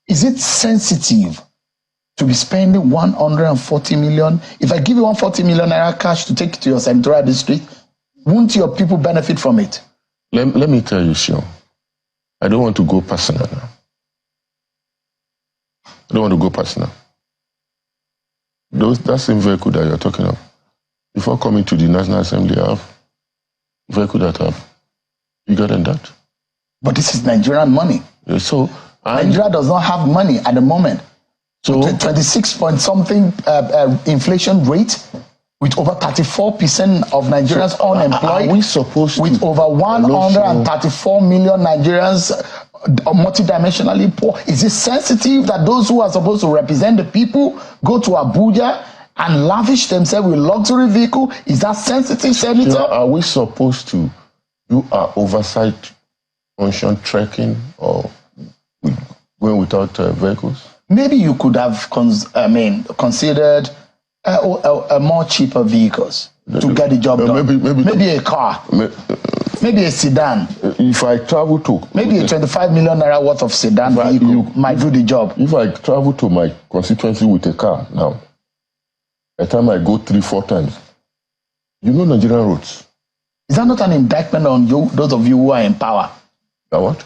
Is it sensitive to be spending 140 million? If I give you 140 million naira cash to take to your senatorial district, won't your people benefit from it? Let me tell you, Sean. I don't want to go personal now. I don't want to go personal. That same vehicle that you're talking of, before coming to the National Assembly, I have a vehicle that I have bigger than that. But this is Nigerian money. Yeah, so Nigeria does not have money at the moment. So 26 point something inflation rate, with over 34% of Nigerians unemployed. Are we supposed to? With over 134 million Nigerians multidimensionally poor. Is it sensitive that those who are supposed to represent the people go to Abuja and lavish themselves with luxury vehicle? Is that sensitive, Senator? So are we supposed to do our oversight function trekking or going without vehicles? Maybe you could have considered a more cheaper vehicles to get the job done. Maybe a car. Maybe a sedan. If I travel to... Maybe a 25 million naira worth of sedan vehicle might do the job. If I travel to my constituency with a car now, by the time I go 3-4 times, you know Nigerian roads. Is that not an indictment on you, those of you who are in power? What?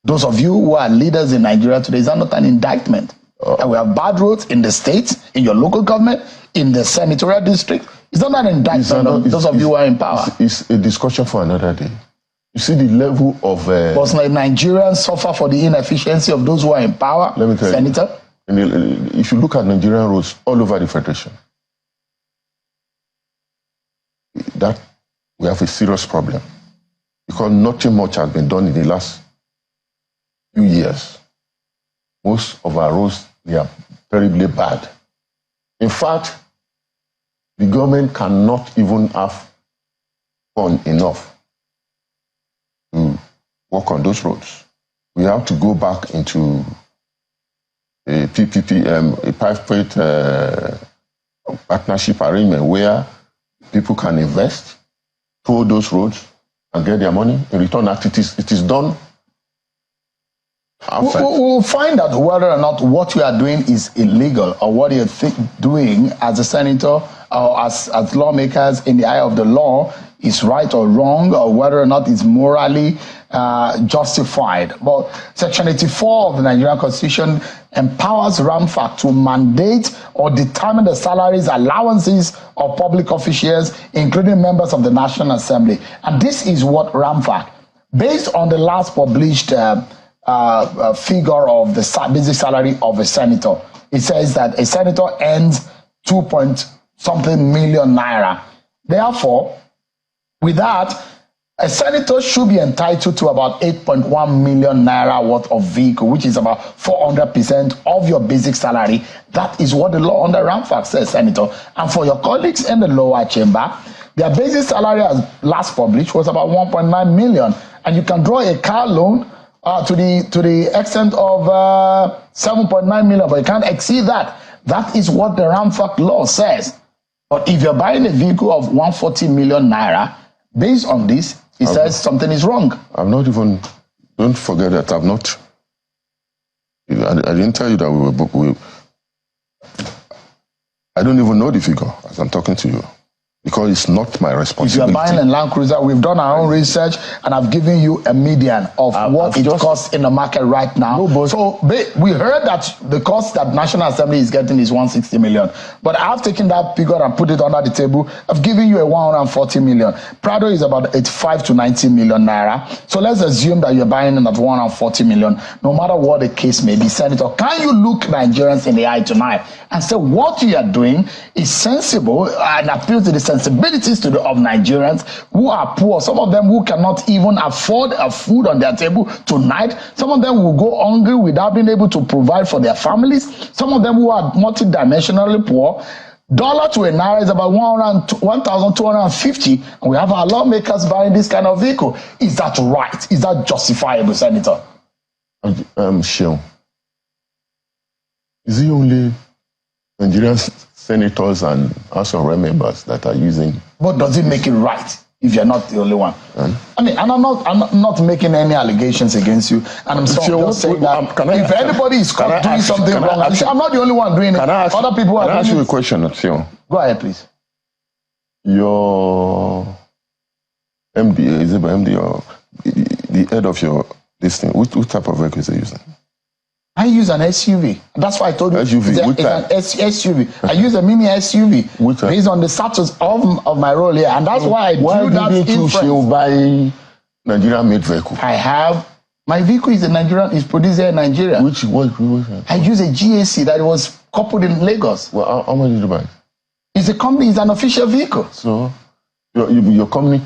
Those of you who are leaders in Nigeria today, is that not an indictment? And we have bad roads in the state, in your local government, in the senatorial district. Is that not an indictment on those of you who are in power? It's a discussion for another day. You see the level of... But Nigerians suffer for the inefficiency of those who are in power, let me tell Senator? You, if you look at Nigerian roads all over the Federation, that we have a serious problem. Because nothing much has been done in the last few years. Most of our roads, they are terribly bad. In fact, the government cannot even have fund enough to work on those roads. We have to go back into a PPP, a private partnership arrangement where people can invest, toll those roads, and get their money. In return, it is done outside. We'll find out whether or not what you are doing is illegal or what you're doing as a senator or as lawmakers in the eye of the law is right or wrong, or whether or not it's morally justified. But Section 84 of the Nigerian Constitution empowers RAMFAC to mandate or determine the salaries, allowances of public officials, including members of the National Assembly. And this is what RAMFAC, based on the last published figure of the basic salary of a senator, it says that a senator earns 2-point-something million naira. Therefore, with that, a senator should be entitled to about 8.1 million naira worth of vehicle, which is about 400% of your basic salary. That is what the law under RAMFAC says, Senator. And for your colleagues in the lower chamber, their basic salary as last published was about 1.9 million. And you can draw a car loan to the extent of 7.9 million, but you can't exceed that. That is what the RAMFAC law says. But if you're buying a vehicle of 140 million naira, based on this, it says something is wrong. I'm not even, don't forget that I'm not, I didn't tell you that I don't even know the figure as I'm talking to you, because it's not my responsibility. If you're buying a Land Cruiser, we've done our own research, and I've given you a median of what it costs in the market right now. No, so we heard that the cost that National Assembly is getting is 160 million. But I've taken that figure and put it under the table. I've given you a 140 million. Prado is about 85 to 90 million naira. So let's assume that you're buying it at 140 million, no matter what the case may be. Senator, can you look Nigerians in the eye tonight and say what you are doing is sensible and appeals to the sensibilities of Nigerians who are poor? Some of them who cannot even afford a food on their table tonight. Some of them will go hungry without being able to provide for their families. Some of them who are multidimensionally poor. Dollar to a naira is about 1,250, and we have our lawmakers buying this kind of vehicle. Is that right? Is that justifiable, Senator? Sure. Is it only Nigerian senators and House of Rep members that are using? But does it make it right? if you're not the only one. I mean, and I'm not making any allegations against you, and I'm just saying that if anybody is caught doing something wrong, I'm not the only one doing it. Other people are doing it. Can I ask you a question, Theo? Go ahead, please. Your MD, is it MD or the head of your this thing? Which type of vehicle is he using? I use an SUV. That's why I told you. SUV. It's an SUV. I use a mini SUV based on the status of my role here, and that's why I do that. Why didn't you buy Nigerian-made vehicle? I have. My vehicle is produced here in Nigeria. Which I use a GAC that was coupled in Lagos. Well, how much did you buy? It's a company. It's an official vehicle. So, your company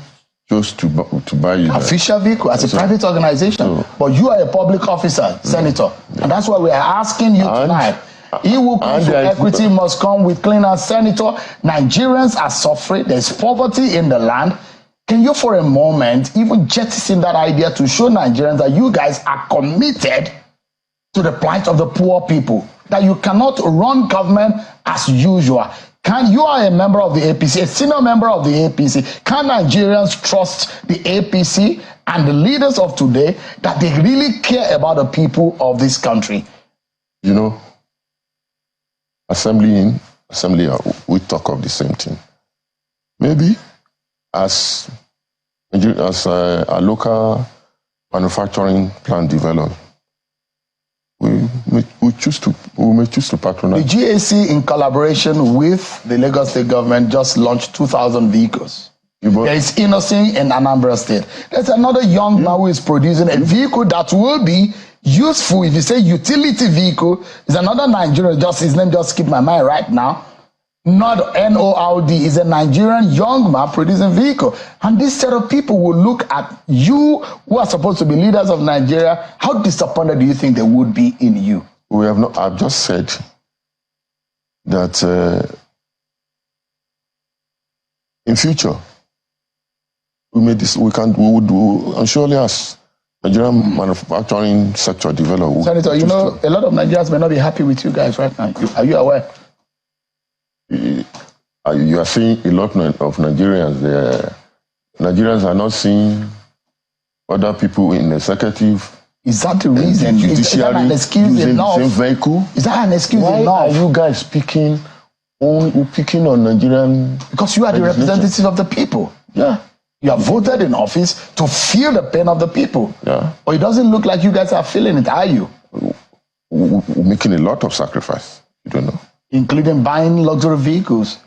chose to buy you official vehicle as a private organization, but you are a public officer, Senator, and that's why we are asking you tonight. He who comes with equity must come with clean hands. Senator, Nigerians are suffering. There's poverty in the land. Can you, for a moment, even jettison that idea to show Nigerians that you guys are committed to the plight of the poor people, that you cannot run government as usual? You are a member of the APC, a senior member of the APC. Can Nigerians trust the APC and the leaders of today that they really care about the people of this country? You know, assembly, we talk of the same thing. Maybe as a local manufacturing plant develop, we may choose to patronize. The GAC, in collaboration with the Lagos State government, just launched 2,000 vehicles. There is Innocent in Anambra State. There's another young man who is producing a vehicle that will be useful. If you say utility vehicle, is another Nigerian, his name just skipped my mind right now. Not NORD, is a Nigerian young man producing vehicle. And this set of people will look at you, who are supposed to be leaders of Nigeria. How disappointed do you think they would be in you? We have not. I've just said that in future we would surely as Nigerian manufacturing sector develop. Senator, you know, a lot of Nigerians may not be happy with you guys right now. Are you aware? You are seeing a lot of Nigerians there. Nigerians are not seeing other people in the executive. Is that the reason? Is that an excuse enough? The same vehicle? Is that an excuse enough? Why are you guys picking on Nigerian? Because you are the representative of the people. Yeah. You are voted in office to feel the pain of the people. Yeah. But it doesn't look like you guys are feeling it, are you? We're making a lot of sacrifice. You don't know. Including buying luxury vehicles.